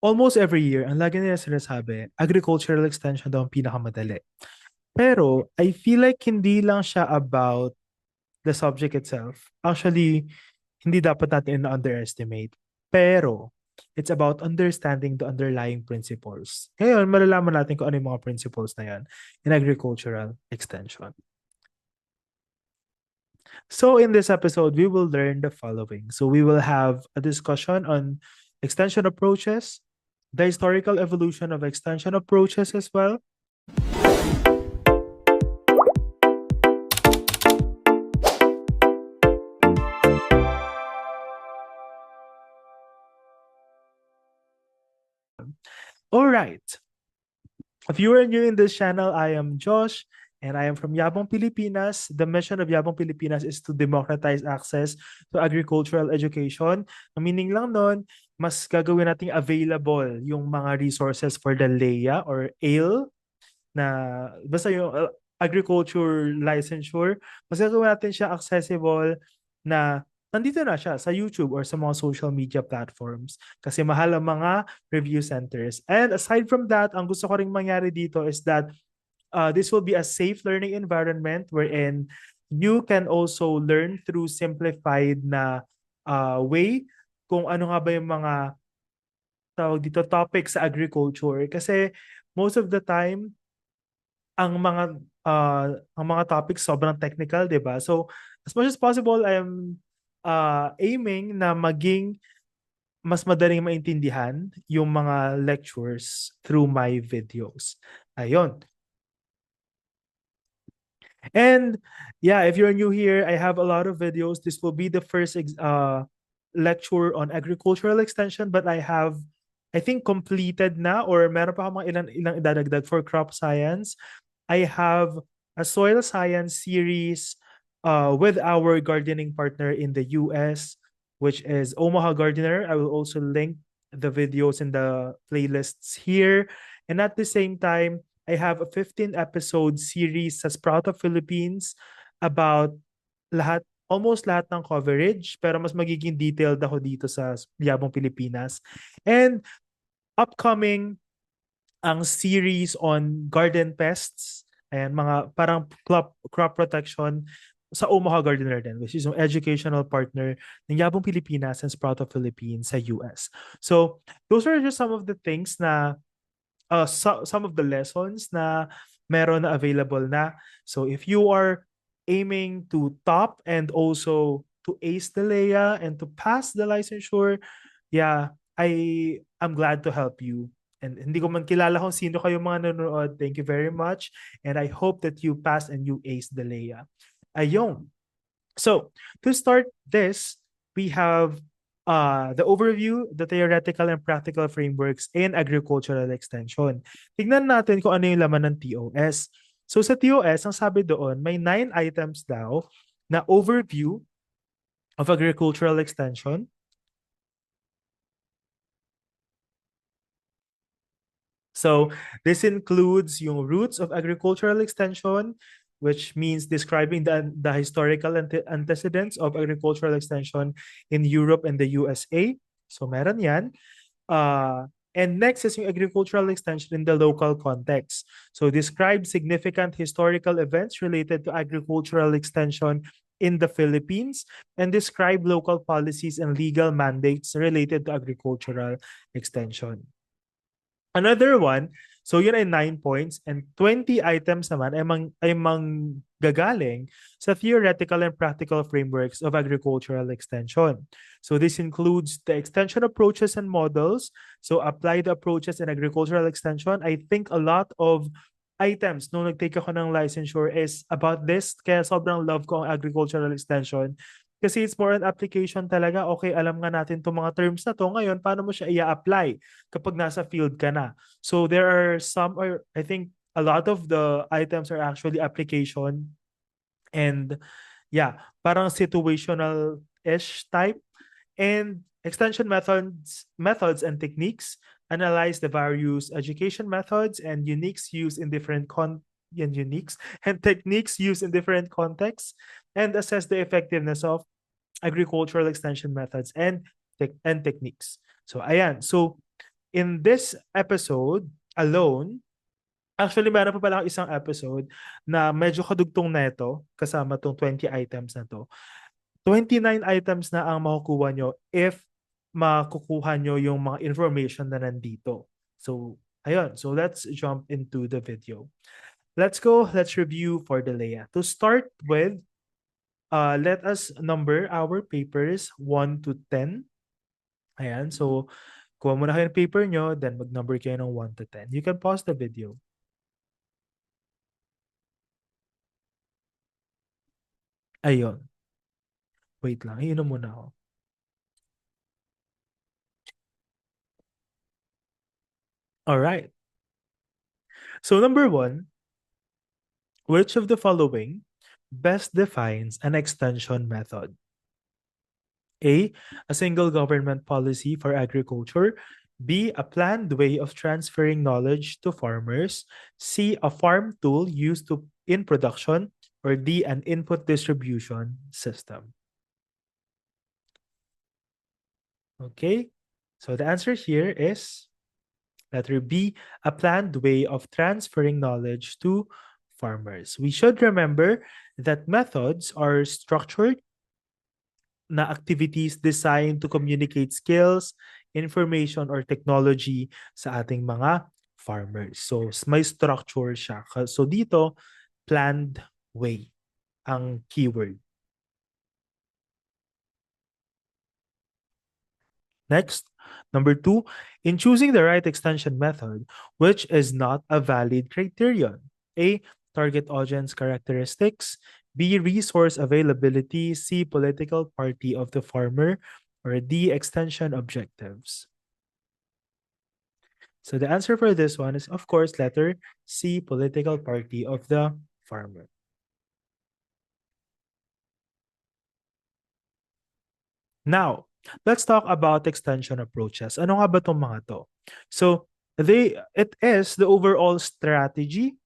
almost every year, ang lagi nila sinasabi, agricultural extension daw ang pinakamadali. Pero I feel like hindi lang siya about the subject itself. Actually, hindi dapat natin na-underestimate. Pero it's about understanding the underlying principles. Ngayon, malalaman natin kung ano yung mga principles na yan in agricultural extension. So in this episode, we will learn the following. So we will have a discussion on extension approaches, the historical evolution of extension approaches as well. All right. If you are new in this channel, I am Josh and I am from Yabong Pilipinas. The mission of Yabong Pilipinas is to democratize access to agricultural education. Ang meaning lang nun, mas gagawin nating available yung mga resources for the LEA or AIL na basta yung agriculture licensure, mas gagawin natin siya accessible na nandito na siya sa YouTube or sa mga social media platforms kasi mahal ang mga review centers. And aside from that, ang gusto ko ring mangyari dito is that this will be a safe learning environment wherein you can also learn through simplified na way kung ano nga ba yung mga tawag dito topics sa agriculture kasi most of the time ang mga topics sobrang technical, 'di ba? So as much as possible I am aiming na maging mas madaling maintindihan yung mga lectures through my videos. Ayun. And yeah, if you're new here, I have a lot of videos. This will be the first lecture on agricultural extension, but I think completed na or meron pa akong mga ilang idadagdag for crop science. I have a soil science series with our gardening partner in the US, which is Omaha Gardener. I will also link the videos in the playlists here. And at the same time, I have a 15-episode series sa Sprout of Philippines about almost lahat ng coverage, pero mas magiging detailed ako dito sa Yabong Pilipinas. And upcoming ang series on garden pests and mga parang crop protection sa Omaha Gardener din, which is yung educational partner ng Yabong Pilipinas and Sprout of Philippines sa US. So, those are just some of the things na some of the lessons na meron na available na. So if you are aiming to top and also to ace the LEA and to pass the licensure, yeah, I am glad to help you. And hindi ko man kilala kung sino kayo mga nanonood. Thank you very much. And I hope that you pass and you ace the LEA. Ayun. So to start this, we have the overview, the theoretical and practical frameworks in agricultural extension. Tignan natin kung ano yung laman ng TOS. So sa TOS, ang sabi doon, may 9 items daw na overview of agricultural extension. So this includes yung roots of agricultural extension, which means describing the historical antecedents of agricultural extension in Europe and the USA. So meron yan. And next is yung agricultural extension in the local context. So describe significant historical events related to agricultural extension in the Philippines and describe local policies and legal mandates related to agricultural extension. Another one, so yun ay 9 points and 20 items naman ay manggagaling sa theoretical and practical frameworks of agricultural extension. So this includes the extension approaches and models. So apply the approaches in agricultural extension. I think a lot of items nung nag-take ako ng licensure is about this. Kaya sobrang love ko ang agricultural extension. Kasi it's more an application talaga. Okay, alam nga natin itong mga terms na to. Ngayon, paano mo siya i-apply kapag nasa field ka na? So there are some, or I think a lot of the items are actually application and yeah, parang situational-ish type. And extension methods and techniques analyze the various education methods and uniques used in different uniques and techniques used in different contexts and assess the effectiveness of agricultural extension methods and techniques. So ayan. So in this episode alone, actually meron pa pala akong isang episode na medyo kadugtong neto kasama tong 20 items na to. 29 items na ang makukuha nyo if makukuha nyo yung mga information na nandito. So, ayun. So, let's jump into the video. Let's go. Let's review for the Leia. To start with, let us number our papers 1 to 10. Ayan. So, kuha muna kayo ng paper nyo, then mag-number kayo ng 1 to 10. You can pause the video. Ayun. Wait lang. Iinom muna ako. All right. So, number 1, which of the following best defines an extension method? A single government policy for agriculture. B, a planned way of transferring knowledge to farmers. C, a farm tool used in production. Or D, an input distribution system. Okay, so the answer here is letter B, a planned way of transferring knowledge to farmers. We should remember that methods are structured na activities designed to communicate skills, information, or technology sa ating mga farmers. So, may structure siya. So, dito, planned way ang keyword. Next, number 2, in choosing the right extension method, which is not a valid criterion? A, target audience characteristics. B, resource availability. C, political party of the farmer. Or D, extension objectives. So the answer for this one is, of course, letter C, political party of the farmer. Now, let's talk about extension approaches. Ano nga ba itong mga to? So, it is the overall strategy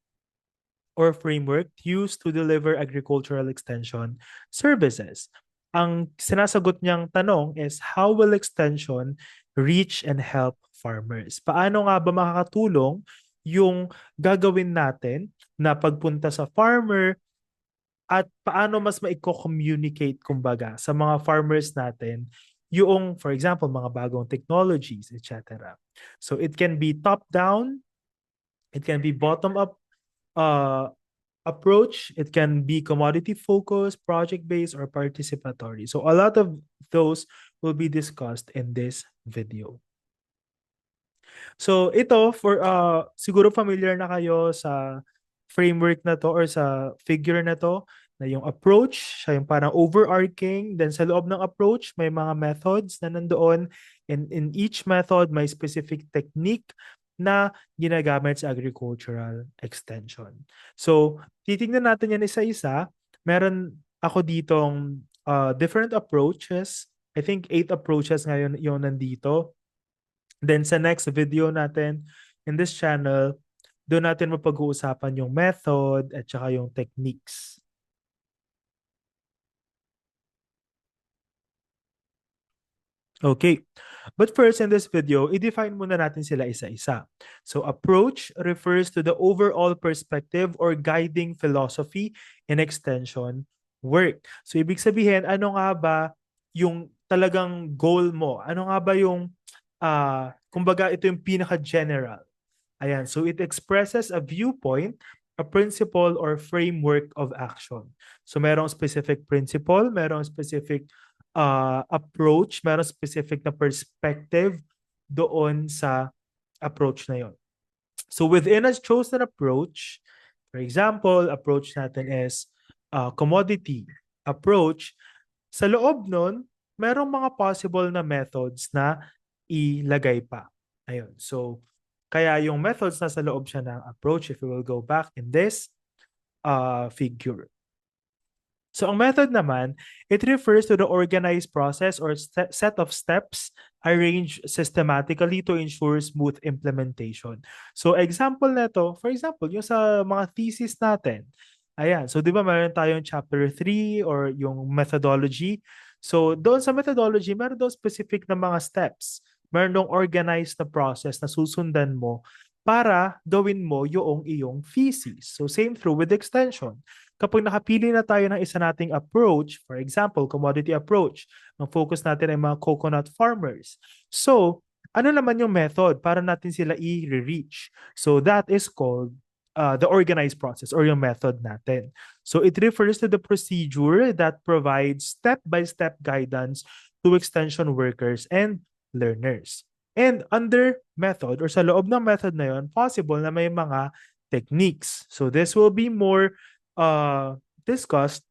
or framework used to deliver agricultural extension services. Ang sinasagot niyang tanong is, how will extension reach and help farmers? Paano nga ba makakatulong yung gagawin natin na pagpunta sa farmer at paano mas maiko-communicate kumbaga sa mga farmers natin yung, for example, mga bagong technologies, etc. So it can be top-down, it can be bottom-up approach, it can be commodity-focused, project-based, or participatory. So a lot of those will be discussed in this video. So ito, for siguro familiar na kayo sa framework na to or sa figure na to, na yung approach, siya yung parang overarching. Then sa loob ng approach, may mga methods na nandoon. In each method, may specific technique na ginagamit sa agricultural extension. So, titingnan natin yan isa-isa. Meron ako ditong different approaches. I think 8 approaches ngayon yung nandito. Then sa next video natin in this channel, doon natin mapag-uusapan yung method at saka yung techniques. Okay, but first in this video, i-define muna natin sila isa-isa. So approach refers to the overall perspective or guiding philosophy in extension work. So ibig sabihin, ano nga ba yung talagang goal mo? Ano nga ba yung, kumbaga ito yung pinaka-general. Ayan, so it expresses a viewpoint, a principle, or framework of action. So merong specific principle, merong specific approach, meron specific na perspective doon sa approach na yon. So within a chosen approach, for example, approach natin is commodity approach. Sa loob nun, merong mga possible na methods na ilagay pa. Ayun. So, kaya yung methods na sa loob siya ng approach, if we will go back in this figure. So ang method naman, it refers to the organized process or set of steps arranged systematically to ensure smooth implementation. So example nito, for example, yung sa mga thesis natin. Ayan, so di ba meron tayong chapter 3 or yung methodology. So doon sa methodology, meron doon specific na mga steps. meron dong organized na process na susundan mo para gawin mo yung iyong thesis. So same through with extension. Kapag nakapili na tayo ng isa nating approach, for example, commodity approach, ang focus natin ay mga coconut farmers. So, ano naman yung method para natin sila i-reach? So that is called the organized process or yung method natin. So it refers to the procedure that provides step-by-step guidance to extension workers and learners. And under method or sa loob ng method na yon, possible na may mga techniques. So this will be more discussed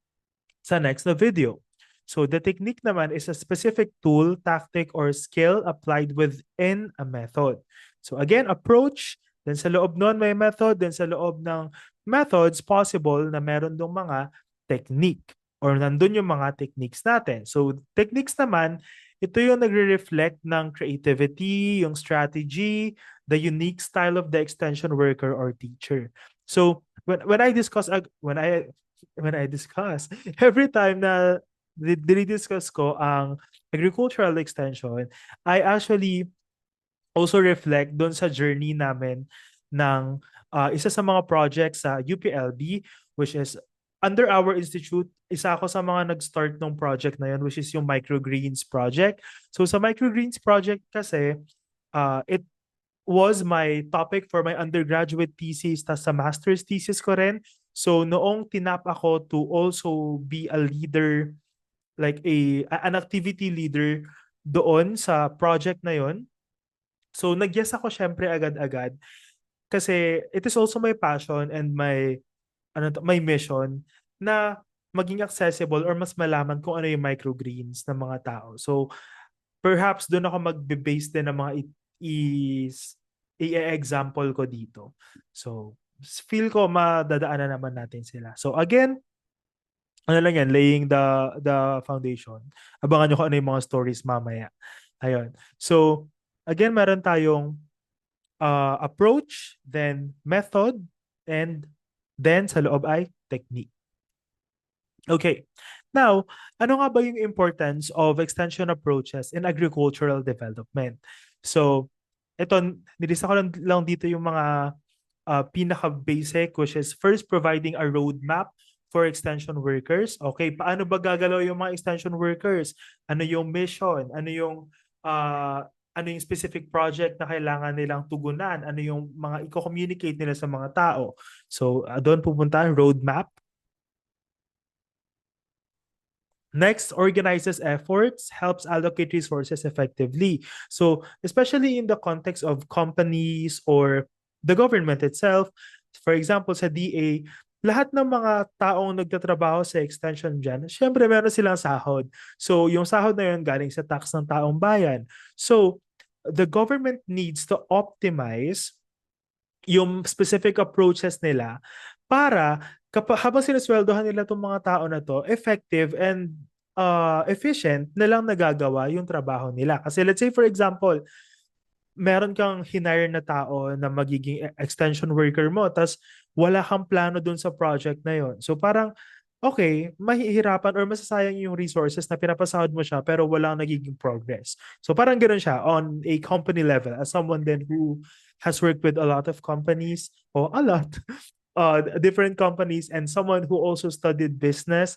sa next na video. So the technique naman is a specific tool, tactic, or skill applied within a method. So again, approach, then sa loob nun may method, then sa loob ng methods, possible na meron dong mga technique or nandun yung mga techniques natin. So techniques naman, ito yung nagre-reflect ng creativity, yung strategy, the unique style of the extension worker or teacher. So when I discuss every time na dinidiscuss ko ang agricultural extension, I actually also reflect doon sa journey namin ng isa sa mga projects sa UPLB, which is under our institute. Isa ako sa mga nag-start ng project na yun, which is yung microgreens project. So sa microgreens project kasi, it was my topic for my undergraduate thesis tas sa master's thesis ko rin. So noong tinap ako to also be a leader, like an activity leader doon sa project na yon. So nag-yes ako syempre agad-agad kasi it is also my passion and my mission na maging accessible or mas malaman kung ano yung microgreens ng mga tao. So perhaps doon ako magbe-base din ng mga i-example ko dito. So feel ko madadaanan naman natin sila. So again, ano lang yan, laying the foundation. Abangan nyo kung ano yung mga stories mamaya. Ayun. So again, meron tayong approach, then method, and then sa loob ay technique. Okay. Now, ano nga ba yung importance of extension approaches in agricultural development? So, ito, nilista ko lang dito yung mga pinaka-basic, which is first, providing a roadmap for extension workers. Okay, paano ba gagalaw yung mga extension workers? Ano yung mission? Ano yung specific project na kailangan nilang tugunan? Ano yung mga i-communicate nila sa mga tao? So, doon pupunta ang roadmap. Next, organizes efforts, helps allocate resources effectively. So, especially in the context of companies or the government itself, for example, sa DA, lahat ng mga taong nagtatrabaho sa extension dyan, syempre meron silang sahod. So, yung sahod na yun galing sa tax ng taong bayan. So, the government needs to optimize yung specific approaches nila para habang sinusweldohan nila itong mga tao na to, effective and efficient na lang nagagawa yung trabaho nila. Kasi let's say for example, meron kang hinire na tao na magiging extension worker mo, tas wala kang plano dun sa project na yon. So parang, okay, mahihirapan or masasayang yung resources na pinapasahod mo siya pero walang nagiging progress. So parang ganoon siya on a company level as someone then who has worked with a lot of companies or a lot different companies and someone who also studied business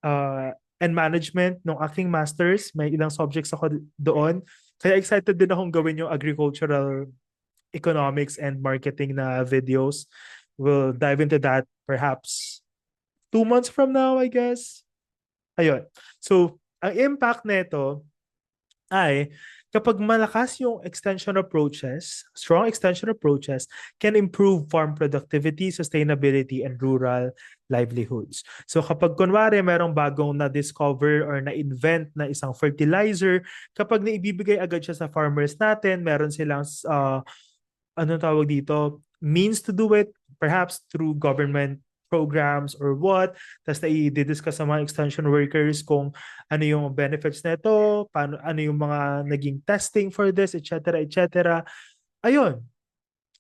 and management nung aking masters. May ilang subjects ako doon. Kaya excited din akong gawin yung agricultural economics and marketing na videos. We'll dive into that perhaps 2 months from now, I guess. Ayun. So, ang impact nito ay kapag malakas yung extension approaches, strong extension approaches can improve farm productivity, sustainability, and rural livelihoods. So kapag kunwari merong bagong na-discover or na-invent na isang fertilizer, kapag naibibigay agad siya sa farmers natin, meron silang, anong tawag dito, means to do it, perhaps through government programs or what, tapos na-discuss sa mga extension workers kung ano yung benefits nito, paano, ano yung mga naging testing for this, etc., etc. Ayun,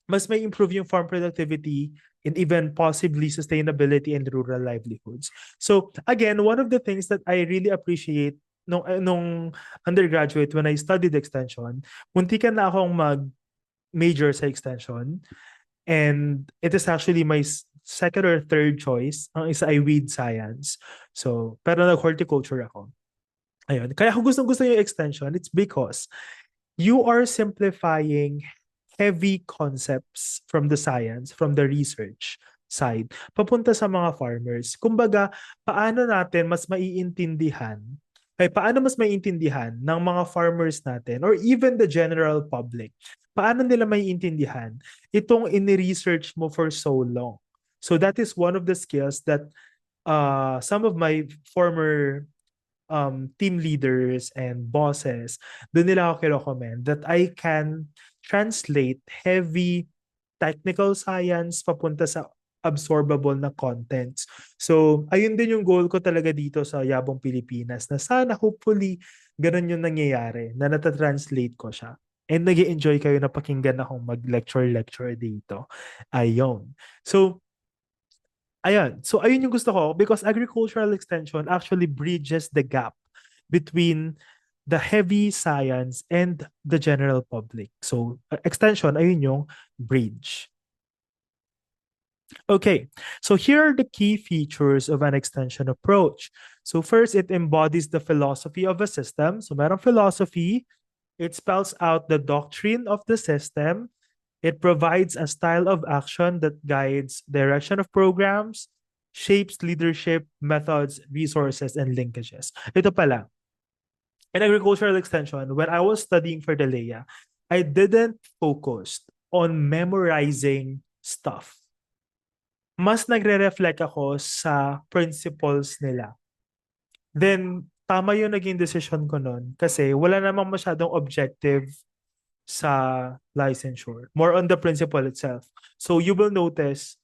mas may improve yung farm productivity and even possibly sustainability and rural livelihoods. So again, one of the things that I really appreciate nung undergraduate when I studied extension, muntikan na akong mag-major sa extension. And it is actually my second or third choice. Ang isa ay weed science. So, pero nag-horticulture ako. Ayun. Kaya kung gustong-gusto yung extension, it's because you are simplifying heavy concepts from the science, from the research side, papunta sa mga farmers. Kumbaga, paano natin mas maiintindihan, paano mas maiintindihan ng mga farmers natin or even the general public, paano nila maiintindihan itong ini-research mo for so long. So that is one of the skills that some of my former team leaders and bosses, doon nila ako kino-commend that I can translate heavy technical science papunta sa absorbable na contents. So, ayun din yung goal ko talaga dito sa Yabong Pilipinas na sana hopefully ganun yung nangyayari na natatranslate ko siya. And nag-enjoy kayo na pakinggan akong mag-lecture dito. Ayun. So, ayan. So, ayun yung gusto ko because agricultural extension actually bridges the gap between the heavy science and the general public. So, extension, ayun yung bridge. Okay, so here are the key features of an extension approach. So first, it embodies the philosophy of a system. So merong philosophy, it spells out the doctrine of the system. It provides a style of action that guides direction of programs, shapes leadership, methods, resources, and linkages. Ito pala, in agricultural extension, when I was studying for the LEA, I didn't focus on memorizing stuff. Mas nagre-reflect ako sa principles nila. Then, tama yung naging decision ko nun kasi wala namang masyadong objective sa licensure. More on the principle itself. So you will notice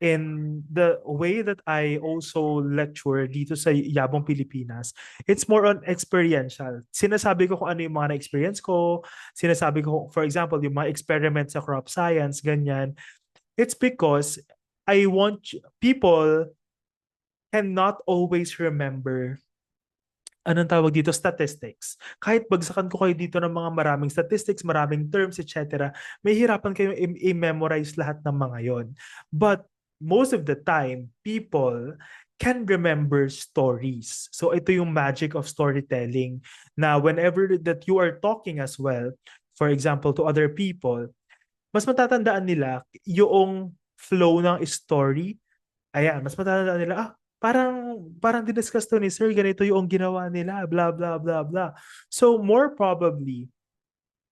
in the way that I also lecture dito sa Yabong Pilipinas, it's more on experiential. Sinasabi ko kung ano yung mga na-experience ko, sinasabi ko, for example, yung mga experiments sa crop science, ganyan. It's because I want people cannot always remember anong tawag dito, statistics. Kahit bagsakan ko kayo dito ng mga maraming statistics, maraming terms, etc., may hirapan kayo i-memorize lahat ng mga yon. But most of the time, people can remember stories. So ito yung magic of storytelling na whenever that you are talking as well, for example, to other people, mas matatandaan nila yung flow ng story. Ayan, mas matatandaan nila, parang diniscuss to ni sir, ganito yung ginawa nila, blah, blah, blah, blah. So, more probably,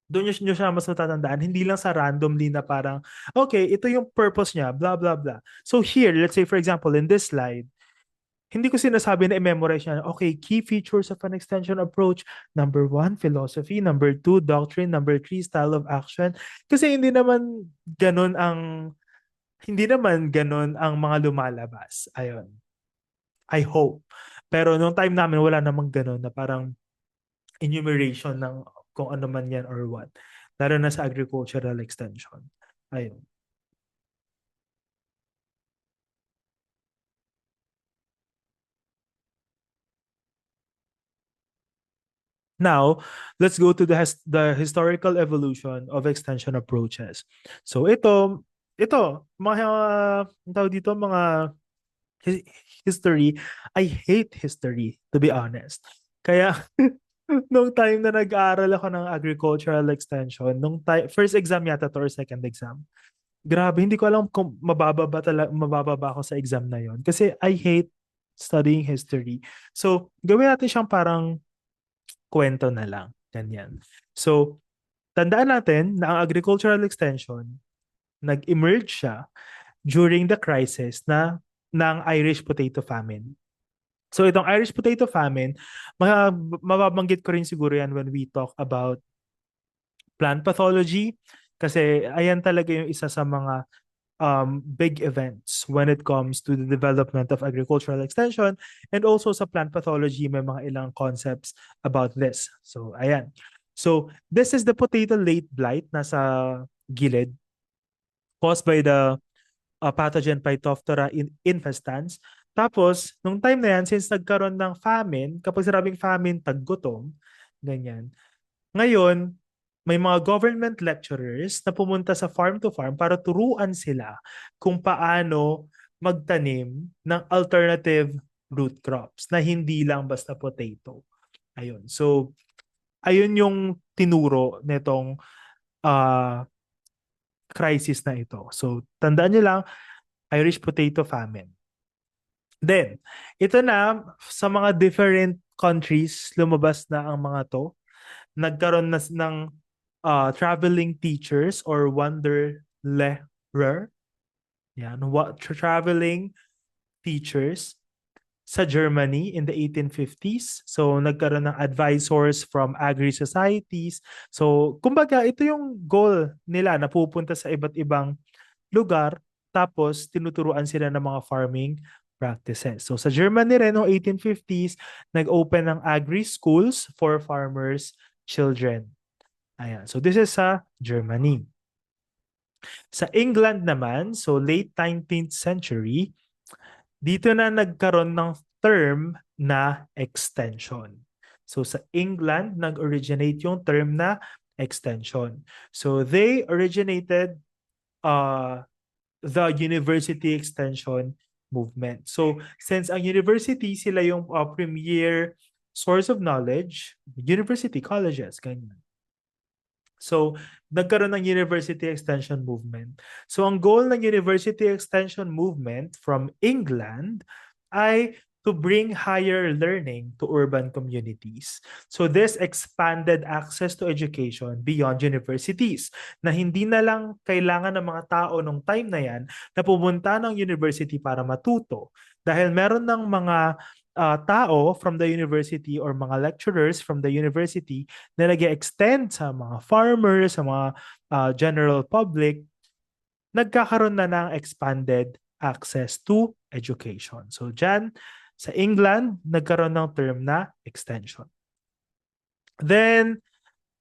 doon nyo siya mas matatandaan, hindi lang sa randomly na parang, okay, ito yung purpose niya, blah, blah, blah. So here, let's say for example, in this slide, hindi ko sinasabi na i-memorize niya, okay, key features of an extension approach, number 1, philosophy, number 2, doctrine, number 3, style of action. Kasi hindi naman ganun ang mga lumalabas. Ayun. I hope. Pero nung time namin, wala namang ganun na parang enumeration ng kung ano man yan or what. Lalo na sa agricultural extension. Ayun. Now, let's go to the historical evolution of extension approaches. So mga ang tawag dito, mga history. I hate history, to be honest. Kaya nung time na nag-aaral ako ng agricultural extension, first exam yata to or second exam, grabe, hindi ko alam kung mababa ba ako sa exam na yon. Kasi I hate studying history. So, gawin natin siyang parang kwento na lang. Ganyan. So, tandaan natin na ang agricultural extension, nag-emerge siya during the crisis ng Irish potato famine. So itong Irish potato famine, mababanggit ko rin siguro yan when we talk about plant pathology kasi ayan talaga yung isa sa mga big events when it comes to the development of agricultural extension, and also sa plant pathology may mga ilang concepts about this. So ayan. So this is the potato late blight nasa gilid caused by the pathogen Phytophthora infestans. Tapos, nung time na yan, since nagkaroon ng famine, kapag sinabing famine, taggutom, ganyan. Ngayon, may mga government lecturers na pumunta sa farm to farm para turuan sila kung paano magtanim ng alternative root crops na hindi lang basta potato. Ayun. So, ayun yung tinuro nitong uh, crisis na ito. So, tandaan nyo lang, Irish potato famine. Then, ito na, sa mga different countries, lumabas na ang mga to. Nagkaroon na ng traveling teachers or wanderlerer. Yan, traveling teachers sa Germany in the 1850s. So, nagkaroon ng advisors from agri-societies. So, kumbaga, ito yung goal nila na pupunta sa iba't ibang lugar tapos tinuturuan sila ng mga farming practices. So, sa Germany rin, noong 1850s, nag-open ng agri-schools for farmers' children. Ayan. So, this is sa Germany. Sa England naman, so late 19th century, dito na nagkaroon ng term na extension. So sa England, nag-originate yung term na extension. So they originated the university extension movement. So since ang university sila yung premier source of knowledge, university colleges, ganyan. So, nagkaroon ng University Extension Movement. So, ang goal ng University Extension Movement from England ay to bring higher learning to urban communities. So, this expanded access to education beyond universities na hindi na lang kailangan ng mga tao nung time na yan na pumunta ng university para matuto. Dahil meron ng mga tao from the university or mga lecturers from the university na nag-extend sa mga farmers, sa mga general public, nagkakaroon na ng expanded access to education. So dyan, sa England, nagkaroon ng term na extension. Then,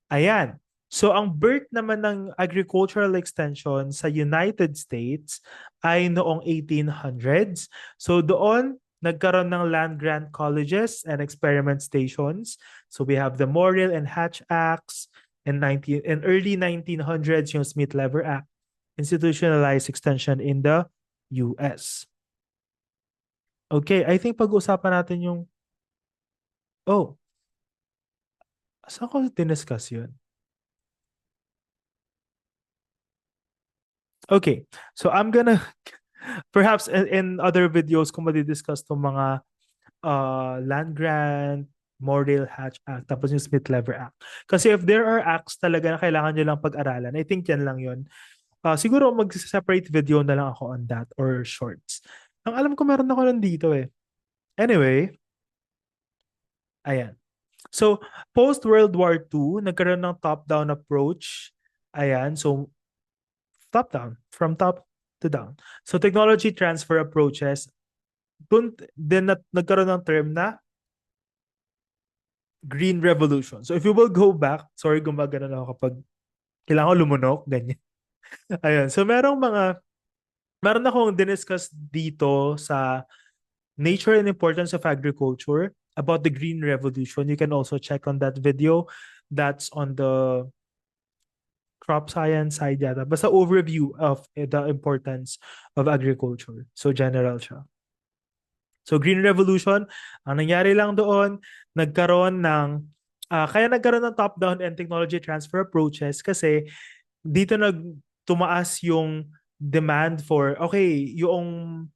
ayan. So ang birth naman ng agricultural extension sa United States ay noong 1800s. So doon, nagkaroon ng land-grant colleges and experiment stations. So we have the Morrill and Hatch Acts in early 1900s yung Smith-Lever Act, institutionalized extension in the US. Okay, I think pag-usapan natin yung saan ko diniscuss yun? Okay, so I'm gonna perhaps in other videos kung madi-discuss tong mga land grant, Morrill Hatch Act, tapos yung Smith-Lever Act. Kasi if there are acts talaga na kailangan nyo lang pag-aralan, I think yan lang yun. Siguro mag-separate video na lang ako on that or shorts. Ang alam ko meron ako nandito eh. Anyway, ayan. So, post-World War II, nagkaroon ng top-down approach. Ayan, so top-down, from top to down. So, technology transfer approaches, dun din nagkaroon ng term na Green Revolution. So, if you will go back, sorry gumagana na ako kapag kailangan ko lumunok, ganyan. Ayan, so meron akong diniscuss dito sa Nature and Importance of Agriculture about the Green Revolution. You can also check on that video. That's on the crop science side yata. Basta overview of the importance of agriculture. So general siya. So Green Revolution, ang nangyari lang doon, kaya nagkaroon ng top-down and technology transfer approaches kasi dito tumaas yung demand for, okay, yung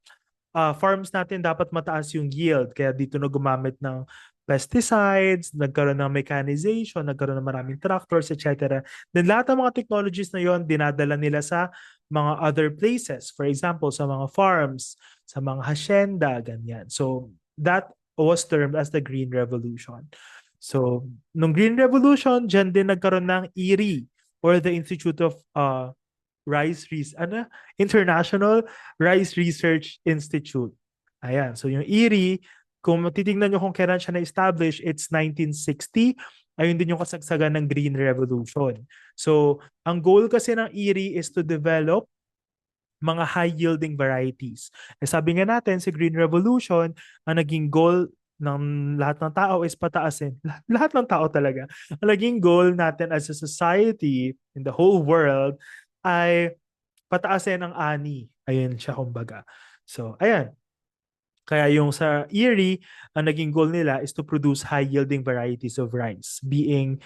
farms natin dapat mataas yung yield. Kaya dito na gumamit ng pesticides, nagkaroon ng mechanization, nagkaroon ng maraming tractors, etc. Then lahat ng mga technologies na yon dinadala nila sa mga other places. For example, sa mga farms, sa mga hacienda, ganyan. So that was termed as the Green Revolution. So, nung Green Revolution, dyan din nagkaroon ng IRI or the Institute of International Rice Research Institute. Ayan. So yung IRI, kung titingnan nyo kung kailan siya na-establish, it's 1960. Ayun din yung kasagsagan ng Green Revolution. So, ang goal kasi ng IRI is to develop mga high-yielding varieties. Eh, sabi nga natin, si Green Revolution, ang naging goal ng lahat ng tao is pataasin. Lahat ng tao talaga. Ang naging goal natin as a society in the whole world ay pataasin ang ani. Ayun siya kumbaga. So, ayan. Kaya yung sa Erie, ang naging goal nila is to produce high-yielding varieties of rice, being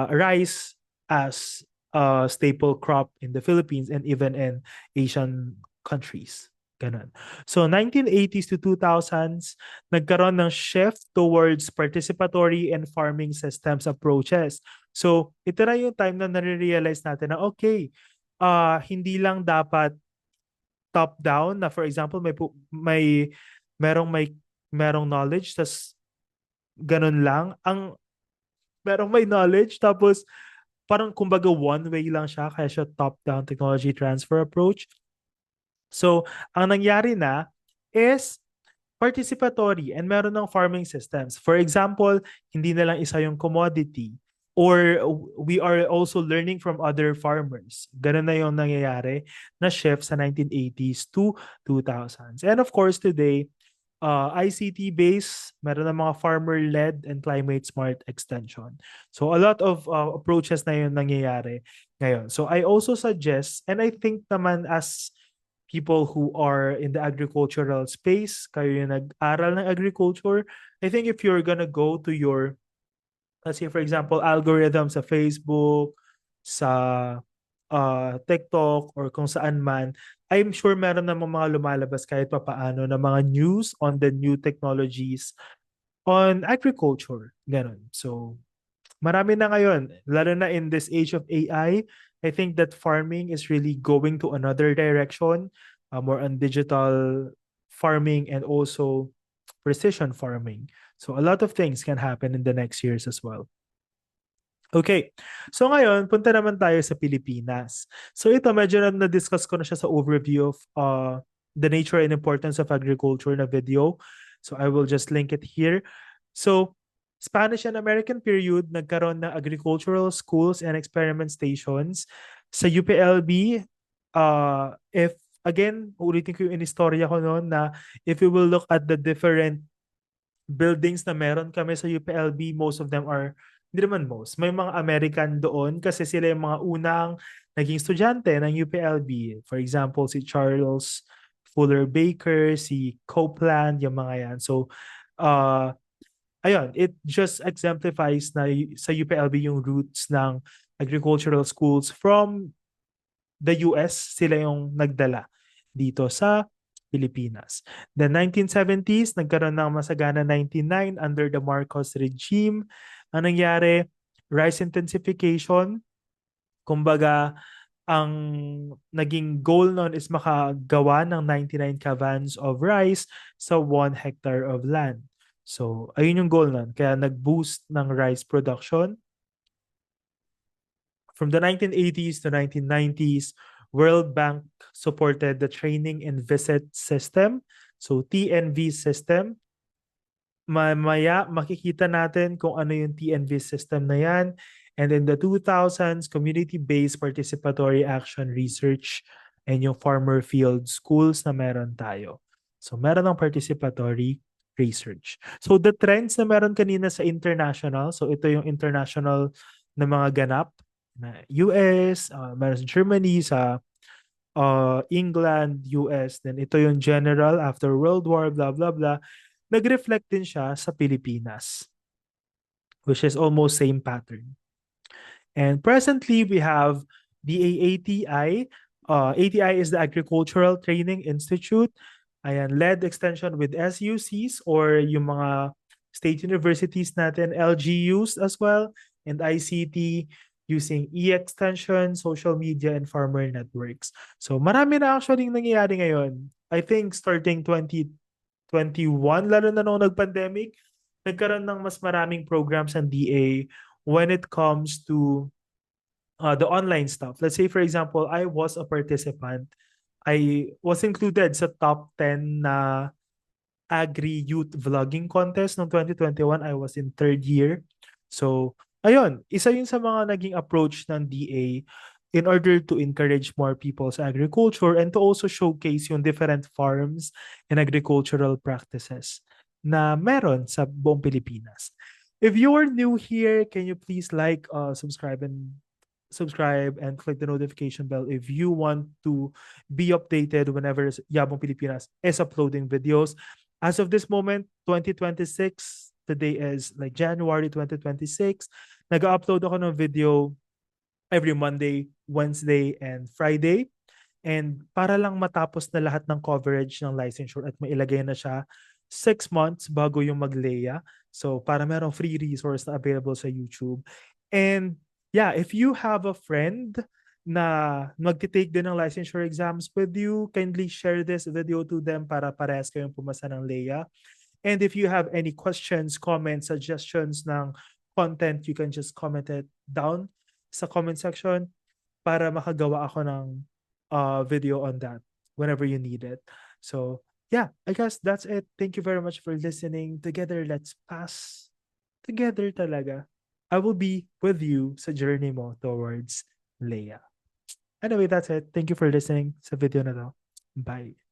rice as a staple crop in the Philippines and even in Asian countries. Ganun. So 1980s to 2000s, nagkaroon ng shift towards participatory and farming systems approaches. So ito na yung time na nare-realize natin na okay, hindi lang dapat top down na for example may merong knowledge tas ganun lang ang merong may knowledge tapos parang kumbaga one way lang siya kaya siya top down technology transfer approach. So ang nangyari na is participatory and meron ng farming systems. For example, hindi na lang isa yung commodity or we are also learning from other farmers. Ganun na yung nangyayari na shift sa 1980s to 2000s. And of course, today, ICT-based, meron ng mga farmer-led and climate-smart extension. So a lot of approaches na yun nangyayari ngayon. So I also suggest, and I think naman as people who are in the agricultural space, kayo yung nag-aral ng agriculture, I think if you're gonna go to your, let's say for example, algorithm sa Facebook, sa TikTok, or kung saan man, I'm sure meron namang mga lumalabas kahit papaano na mga news on the new technologies on agriculture. Ganon. So, marami na ngayon, lalo na in this age of AI, I think that farming is really going to another direction, more on digital farming and also precision farming. So a lot of things can happen in the next years as well. Okay. So ngayon, punta naman tayo sa Pilipinas. So ito, medyo na-discuss ko na siya sa overview of the nature and importance of agriculture na video. So I will just link it here. So Spanish and American period, nagkaroon ng agricultural schools and experiment stations. Sa UPLB, if, again, ulitin ko yung inistorya ko noon na if you will look at the different buildings na meron kami sa UPLB, most of them are, hindi naman most, may mga American doon kasi sila yung mga unang naging estudyante ng UPLB. For example, si Charles Fuller Baker, si Copeland, yung mga yan. So, ayun, it just exemplifies na sa UPLB yung roots ng agricultural schools from the US, sila yung nagdala dito sa Pilipinas. The 1970s, nagkaroon ng Masagana 99 under the Marcos regime. Ang nangyari, rice intensification. Kumbaga, ang naging goal nun is makagawa ng 99 cavans of rice sa 1 hectare of land. So, ayun yung goal nun. Kaya nag-boost ng rice production. From the 1980s to 1990s, World Bank supported the training and visit system. So TNV system. Mamaya makikita natin kung ano yung TNV system na yan. And in the 2000s, community-based participatory action research and yung farmer field schools na meron tayo. So meron ng participatory research. So the trends na meron kanina sa international, so ito yung international na mga ganap na US, meron sa Germany, sa England, US, then ito yung general after World War, blah, blah, blah. Nag-reflect din siya sa Pilipinas, which is almost same pattern. And presently, we have the ATI. ATI is the Agricultural Training Institute. Ayan, led extension with SUCs or yung mga state universities natin, LGUs as well, and ICT using e-extension, social media, and farmer networks. So marami na actually nangyayari ngayon. I think starting 2021, lalo na nung nag-pandemic, nagkaroon ng mas maraming programs ng DA when it comes to the online stuff. Let's say, for example, I was a participant. I was included sa top 10 na Agri-Youth Vlogging Contest noong 2021. I was in third year. So, ayun, isa yun sa mga naging approach ng DA in order to encourage more people sa agriculture and to also showcase yung different farms and agricultural practices na meron sa buong Pilipinas. If you are new here, can you please like, subscribe and click the notification bell if you want to be updated whenever Yabong Pilipinas is uploading videos. As of this moment, 2026, today is like January 2026, nag-upload ako ng video every Monday, Wednesday, and Friday. And para lang matapos na lahat ng coverage ng licensure at mailagay na siya 6 months bago yung magleya. So para merong free resource na available sa YouTube. And yeah, if you have a friend na magti-take din ng licensure exams with you, kindly share this video to them para parehas kayong pumasa ng LEA. And if you have any questions, comments, suggestions ng content, you can just comment it down sa comment section para makagawa ako ng video on that whenever you need it. So yeah, I guess that's it. Thank you very much for listening. Together, let's pass. Together talaga. I will be with you sa journey mo towards Leia. Anyway, that's it. Thank you for listening sa video na to. Bye.